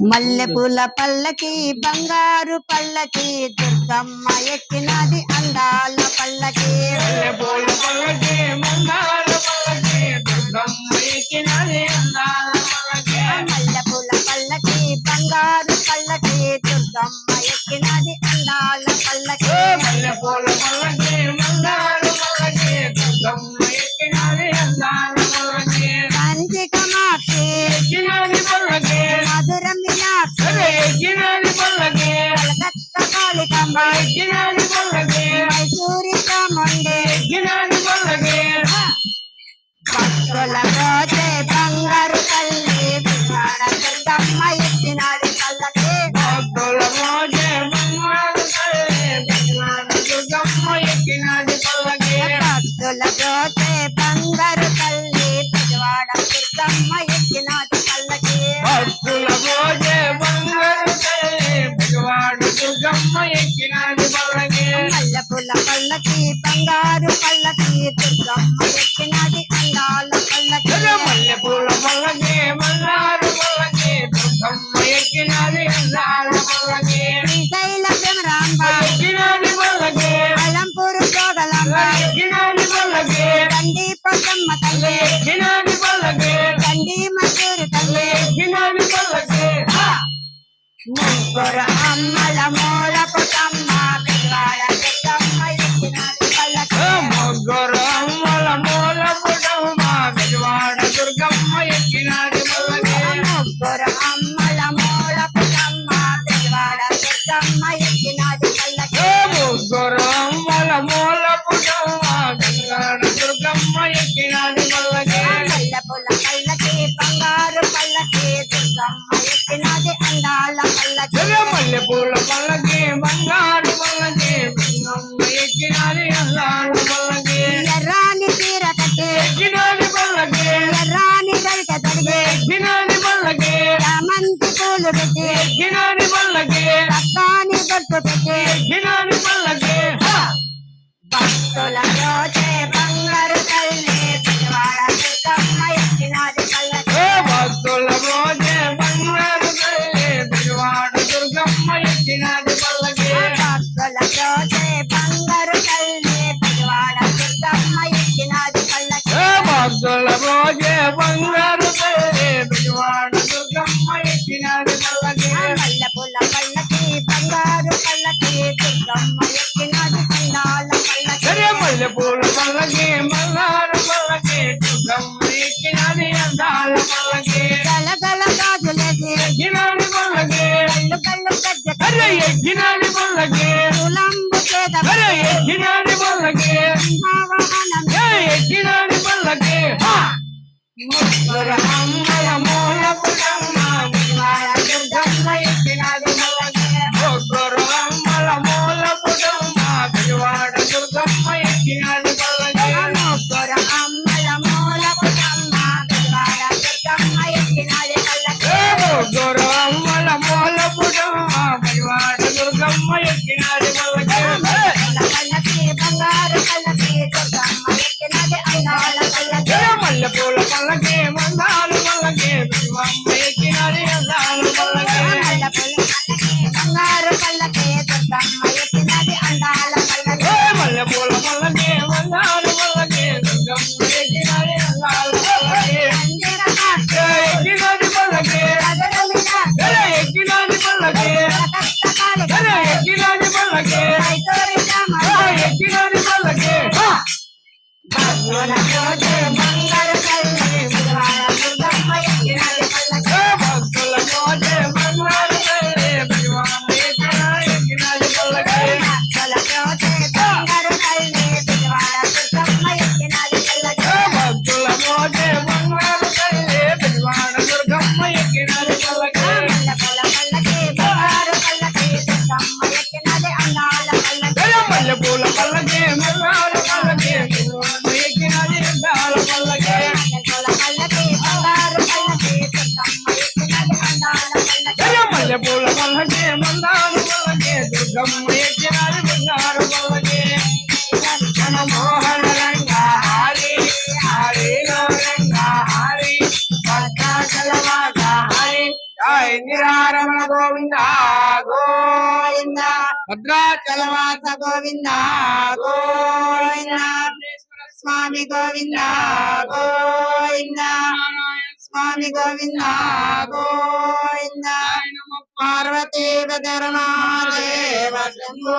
మల్లెపూల పల్లకి బంగారు పల్లకి దుర్గమ్మ ఎక్కినది అందాల పల్లకి. మల్లెపూల పల్లకి బంగారు పల్లకి దుర్గమ్మ ఎక్కినది అందాల పల్లకి. మల్లెపూల పల్లకి బంగారు పల్లకి దుర్గమ్మ ఎక్కినది అందాల పల్లకి. మల్లెపూల పల్లకి బంగారు పల్లకి దుర్గమ్మ ఎక్కినది అందాల పల్లకి. కంచి కామాక్షి ఎక్కినది పల్లకి మధుర మీనాక్షి ఎక్కినది పల్లకి. కలకత్తా కాళికాంబ ఎక్కినది పల్లకి మైసూరి చాముండి ఎక్కినది పల్లకి. భక్తుల రోజే బంగారు తల్లి విజయవాడ దుర్గమ్మ ఎక్కినది పల్లకి. భక్తుల రోజే బంగారు తల్లి విజయవాడ దుర్గమ్మ ఎక్కినది పల్లకి. భక్తుల రోజే బంగారు తల్లి విజయవాడ దుర్గమ్మ ఎక్కినది పల్లకి. భక్తుల రోజే బంగారు తల్లి విజయవాడ దుర్గమ్మ ఎక్కినది పల్లకి. మల్లెపూల పల్లకి బంగారు పల్లకి దుర్గమ్మ ఎక్కినది అందాల పల్లకి. మల్లెపూల పల్లకి బంగారు పల్లకి దుర్గమ్మ ఎక్కినది అందాల పల్లకి. శ్రీశైల భ్రమరాంబ ఎక్కినది పల్లకి అలంపూరు జోగలాంబ ఎక్కినది పల్లకి. దండి పొద్దమ్మ తల్లి ఎక్కినది పల్లకి దండి మసూరు తల్లి ఎక్కినది పల్లకి. ముగ్గురు అమ్మల మూల పుట్టమ్మ విజయవాడ దుర్గమ్మ ఎక్కినది పల్లకి. ముగ్గురు అమ్మల మూల పుటమ్మ విజయవాడ దుర్గమ్మ ఎక్కినది పల్లకి. ముగ్గురు అమ్మల మూల పుట్టమ్మ విజయవాడ దుర్గమ్మ ఎక్కినది పల్లకి. ముగ్గురు అమ్మల మూల పుటమ్మ విజయవాడ దుర్గమ్మ ఎక్కినది పల్లకి. మల్లెపూల పల్లకి బంగారు పల్లకి దుర్గమ్మ ఎక్కినది అందాల పల్లకి. మల్లెపూల పల్లకి బంగారు పల్లకి దుర్గమ్మ ఎక్కినది అందాల పల్లకి. ఎర్రాని చీర కట్టి ఎక్కినది పల్లకి ఎర్రాని గరిక తడిగి ఎక్కినది పల్లకి. చామంతి పూలు పెట్టి ఎక్కినది పల్లకి రక్తాని బొట్టు పెట్టి ఎక్కినది పల్లకి. భక్తుల రోజే బంగారు తల్లి విజయవాడ దుర్గమ్మ ఎక్కినది పల్లకి. భక్తుల రోజే బంగారు తల్లి విజయవాడ దుర్గమ్మ ఎక్కినది పల్లకి. భక్తుల రోజే బంగారు తల్లి విజయవాడ దుర్గమ్మ ఎక్కినది పల్లకి. భక్తుల రోజే బంగారు తల్లి విజయవాడ దుర్గమ్మ ఎక్కినది పల్లకి. మల్లెపూల పల్లకి బంగారు పల్లకి దుర్గమ్మ ఎక్కినది అందాల పల్లకి. మల్లెపూల పల్లకి బంగారు పల్లకి దుర్గమ్మ ఎక్కినది అందాల పల్లకి. గలగల గాజులేసి ఎక్కినది పల్లకి కళ్ళు కళ్ళు గజ్జ ఎక్కినది పల్లకి. తులంబు చేత ఎక్కినది పల్లకి సింహవాహనం ఎక్కినది పల్లకి. ముగ్గురు అమ్మల మూల పుటమ్మ విజయవాడ దుర్గమ్మ ఎక్కినది పల్లకి. ముగ్గురు అమ్మల మూల పుటమ్మ విజయవాడ దుర్గమ్మ ఎక్కినది పల్లకి. ముగ్గురు అమ్మల మూల పుటమ్మ విజయవాడ దుర్గమ్మ ఎక్కినది పల్లకి. ముగ్గురు అమ్మల మూల పుటమ్మ విజయవాడ దుర్గమ్మ ఎక్కినది పల్లకి. పల్లకి బంగారు పల్లకి దుర్గమ్మ ఎక్కినది అందాల పల్లకి. మల్లెపూల పల్లకి బంగారు పల్లకి దుర్గమ్మ ఎక్కినది అందాల పల్లకి. మల్లెపూల పల్లకి బంగారు పల్లకి దుర్గమ్మ ఎక్కినది అందాల పల్లకి. మల్లెపూల పల్లకి బంగారు పల్లకి దుర్గమ్మ ఎక్కినది అందాల పల్లకి. అందిర కాక్షి ఎక్కినది పల్లకి మధుర మీనాక్షి ఎక్కినది పల్లకి కలకత్తా కాళికాంబ ఎక్కినది పల్లకి మైసూరి చాముండి ఎక్కినది పల్లకి. భక్తుల రోజే బంగారు తల్లి విజయవాడ దుర్గమ్మ ఎక్కినది పల్లకి. భక్తుల రోజే బంగారు తల్లి విజయవాడ ఎక్కినది పల్లకి. భక్తుల రోజే బంగారు తల్లి విజయవాడ దుర్గమ్మ ఎక్కినది పల్లకి. భక్తుల రోజే బంగారు తల్లి విజయవాడ దుర్గమ్మ ఎక్కినది పల్లకి. మల్లెపూల పల్లకి బంగారు పల్లకి దుర్గమ్మ ఎక్కినది అందాల పల్లకి. మల్లెపూల పల్లకి బంగారు పల్లకి దుర్గమ్మ ఎక్కినది అందాల పల్లకి. మల్లెపూల పల్లకి బంగారు పల్లకి దుర్గమ్మ ఎక్కినది అందాల పల్లకి. మల్లెపూల పల్లకి బంగారు పల్లకి దుర్గమ్మ ఎక్కినది బంగారు పల్లకి. మోహన రంగ హారి హరి రంగ హారి భద్రాచలవాస హరి జై నిరారమణ గోవింద గోవింద భద్రాచలవాస గోవింద గోవింద స్వామి గోవింద గోవింద స్వామి గోవింద గోవింద పార్వతీ గదరనాదేవ శంభో